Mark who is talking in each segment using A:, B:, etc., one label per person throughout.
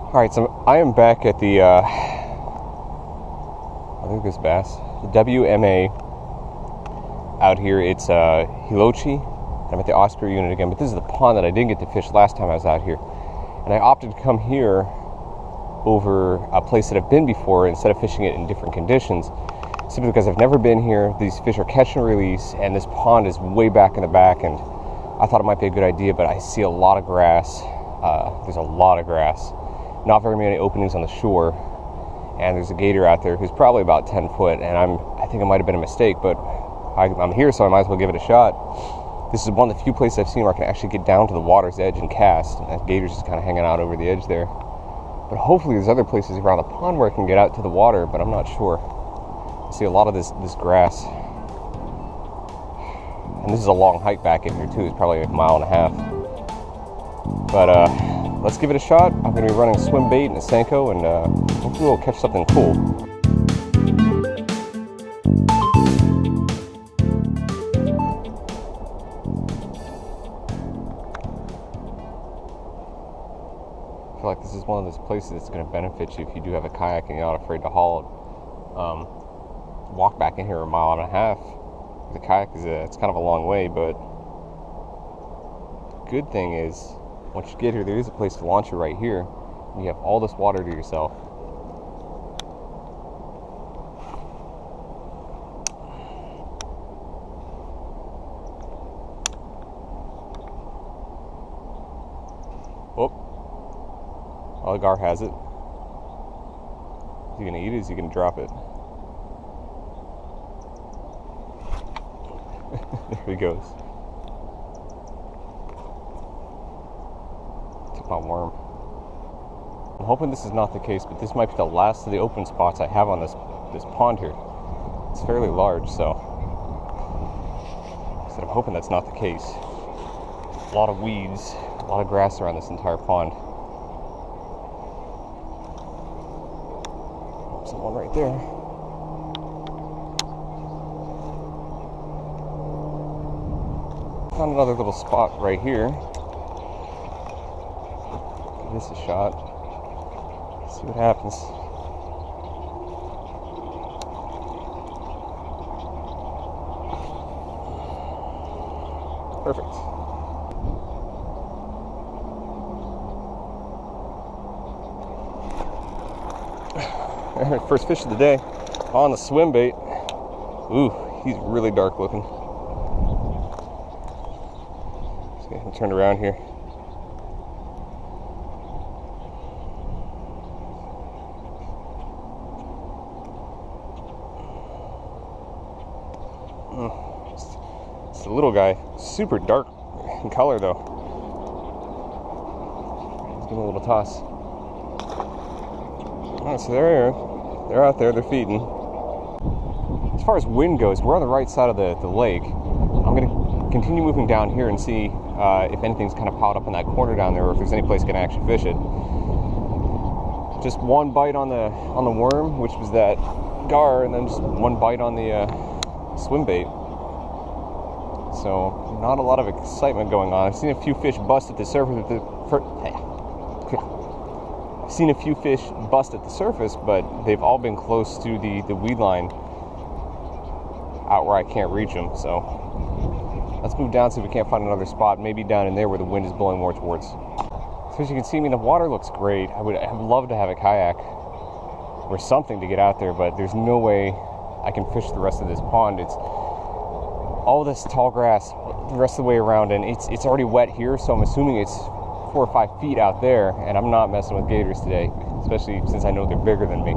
A: Alright, so I am back at the, I think this bass, the WMA out here. It's Hilochee. I'm at the Osprey Unit again, but this is the pond that I didn't get to fish last time I was out here. And I opted to come here over a place that I've been before instead of fishing it in different conditions, simply because I've never been here. These fish are catch and release, and this pond is way back in the back, and I thought it might be a good idea, but I see a lot of grass. There's a lot of grass. Not very many openings on the shore, and there's a gator out there who's probably about 10 foot, and I think it might have been a mistake, but I'm here, so I might as well give it a shot. This is one of the few places I've seen where I can actually get down to the water's edge and cast, and that gator's just kind of hanging out over the edge there. But hopefully there's other places around the pond where I can get out to the water, but I'm not sure. I see a lot of this grass. And this is a long hike back in here too. It's probably like a mile and a half. But let's give it a shot. I'm going to be running a swim bait and a Senko, and hopefully we'll catch something cool. I feel like this is one of those places that's going to benefit you if you do have a kayak and you're not afraid to haul it. Walk back in here a mile and a half. The kayak it's kind of a long way, but the good thing is once you get here, there is a place to launch it right here, and you have all this water to yourself. Oh, Oligar has it. Is he gonna eat it? Is he gonna drop it? There he goes. Took my worm. I'm hoping this is not the case, but this might be the last of the open spots I have on this pond here. It's fairly large, so I'm hoping that's not the case. A lot of weeds, a lot of grass around this entire pond. Someone right there. Found another little spot right here. Give this a shot. See what happens. Perfect. First fish of the day on the swim bait. Ooh, he's really dark looking. Just get him turned around here. It's a little guy, super dark in color though. Let's give him a little toss. Alright, so they're out there, they're feeding. As far as wind goes, we're on the right side of the lake. I'm going to continue moving down here and see if anything's kind of piled up in that corner down there, or if there's any place I can actually fish it. Just one bite on the worm, which was that gar, and then just one bite on the swim bait. So not a lot of excitement going on. I've seen a few fish bust at the surface but they've all been close to the weed line out where I can't reach them. So let's move down, see if we can't find another spot, maybe down in there where the wind is blowing more towards. So as you can see, I mean, the water looks great. I would have loved to have a kayak or something to get out there, but there's no way I can fish the rest of this pond. It's all this tall grass the rest of the way around, and it's already wet here, so I'm assuming it's 4 or 5 feet out there, and I'm not messing with gators today, especially since I know they're bigger than me.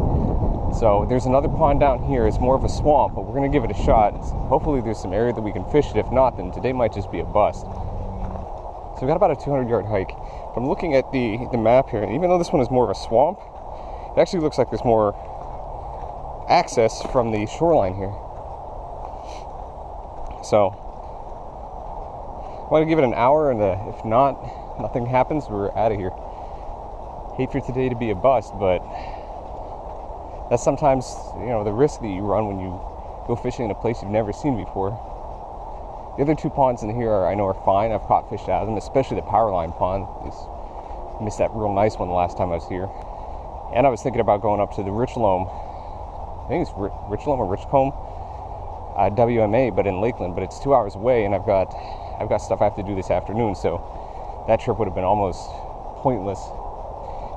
A: So there's another pond down here. It's more of a swamp, but we're going to give it a shot. Hopefully there's some area that we can fish it. If not, then today might just be a bust. So we've got about a 200-yard hike. But I'm looking at the map here, and even though this one is more of a swamp, it actually looks like there's more access from the shoreline here. So I'm going to give it an hour, and if not, nothing happens, we're out of here. Hate for today to be a bust, but that's sometimes, the risk that you run when you go fishing in a place you've never seen before. The other two ponds in here I know are fine. I've caught fish out of them, especially the Powerline pond. Missed that real nice one the last time I was here. And I was thinking about going up to the Richlome, I think it's Richlome or Richcombe, WMA, but in Lakeland, but it's 2 hours away, and I've got stuff I have to do this afternoon, so that trip would have been almost pointless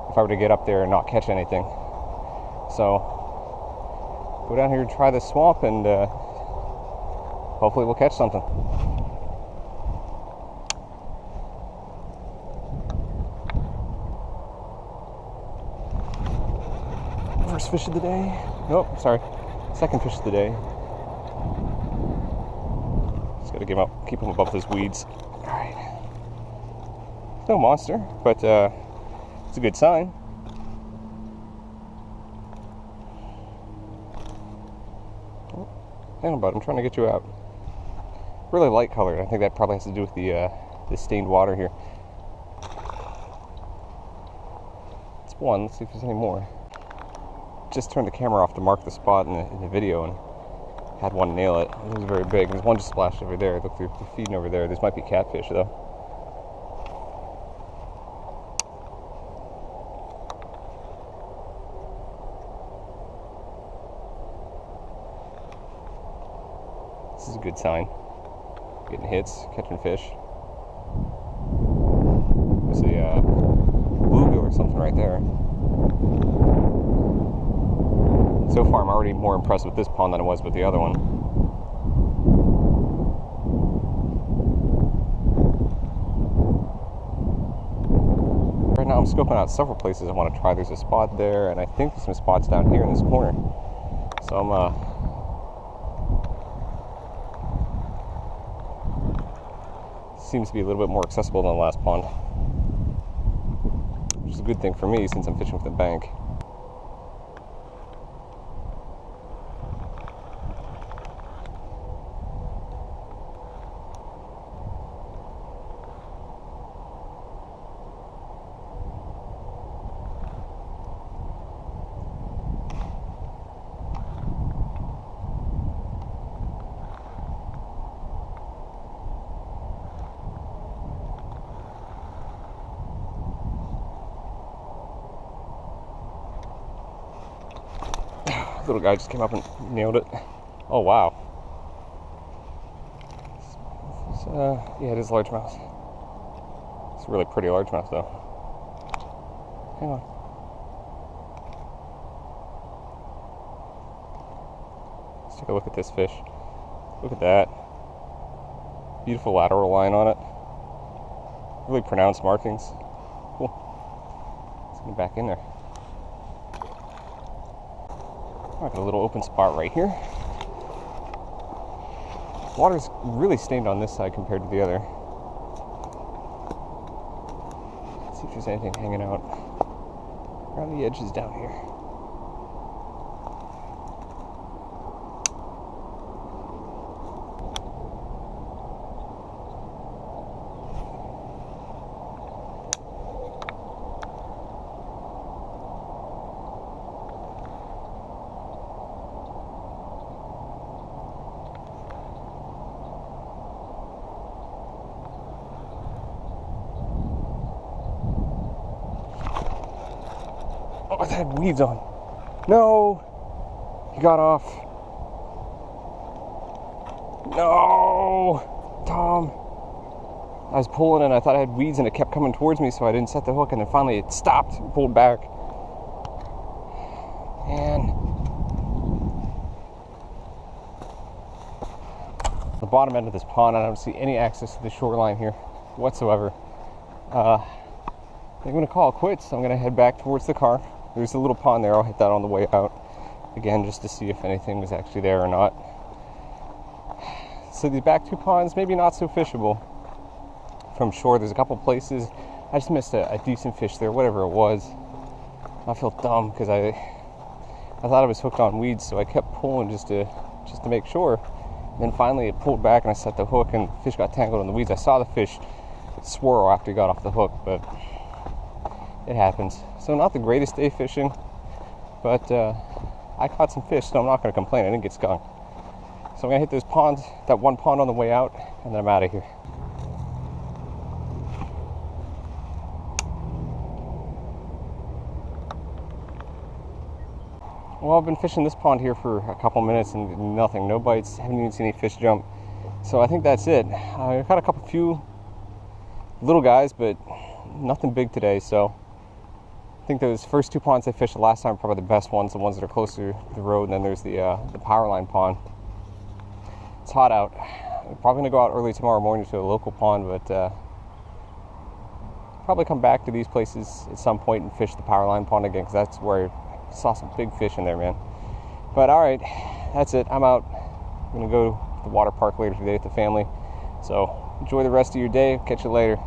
A: if I were to get up there and not catch anything. So go down here and try this swamp, and hopefully we'll catch something. First fish of the day. Nope, sorry. Second fish of the day. Just gotta keep them above those weeds. Alright. No monster, but it's a good sign. Oh, hang on, bud, I'm trying to get you out. Really light colored. I think that probably has to do with the stained water here. It's one. Let's see if there's any more. Just turned the camera off to mark the spot in the video and had one nail it. It was very big. There's one just splashed over there. Look, they're feeding over there. This might be catfish though. This is a good sign. Getting hits, catching fish. There's a bluegill or something right there. So far, I'm already more impressed with this pond than I was with the other one. Right now, I'm scoping out several places I want to try. There's a spot there, and I think there's some spots down here in this corner. So seems to be a little bit more accessible than the last pond, which is a good thing for me since I'm fishing with the bank. Little guy just came up and nailed it. Oh wow. Yeah, it is largemouth. It's a really pretty largemouth though. Hang on. Let's take a look at this fish. Look at that. Beautiful lateral line on it. Really pronounced markings. Cool. Let's get back in there. I got a little open spot right here. Water's really stained on this side compared to the other. Let's see if there's anything hanging out around the edges down here. Oh, it had weeds on. No! He got off. No! Tom! I was pulling and I thought I had weeds and it kept coming towards me, so I didn't set the hook, and then finally it stopped and pulled back. And the bottom end of this pond, I don't see any access to the shoreline here whatsoever. I'm going to call it quits. I'm going to head back towards the car. There's a little pond there. I'll hit that on the way out. Again, just to see if anything was actually there or not. So these back two ponds, maybe not so fishable from shore. There's a couple places. I just missed a decent fish there, whatever it was. I feel dumb because I thought I was hooked on weeds, so I kept pulling just to make sure. And then finally it pulled back and I set the hook and the fish got tangled in the weeds. I saw the fish swirl after he got off the hook, but it happens. So not the greatest day fishing, but I caught some fish, so I'm not going to complain. I didn't get skunked. So I'm going to hit those ponds, that one pond on the way out, and then I'm out of here. Well, I've been fishing this pond here for a couple minutes and nothing. No bites. Haven't even seen any fish jump. So I think that's it. I caught a few little guys, but nothing big today. So I think those first 2 ponds I fished the last time are probably the best ones, the ones that are closer to the road. And then there's the power line pond. It's hot out. I'm probably going to go out early tomorrow morning to a local pond, but probably come back to these places at some point and fish the power line pond again, because that's where I saw some big fish in there, man. But all right, that's it. I'm out. I'm going to go to the water park later today with the family. So enjoy the rest of your day. Catch you later.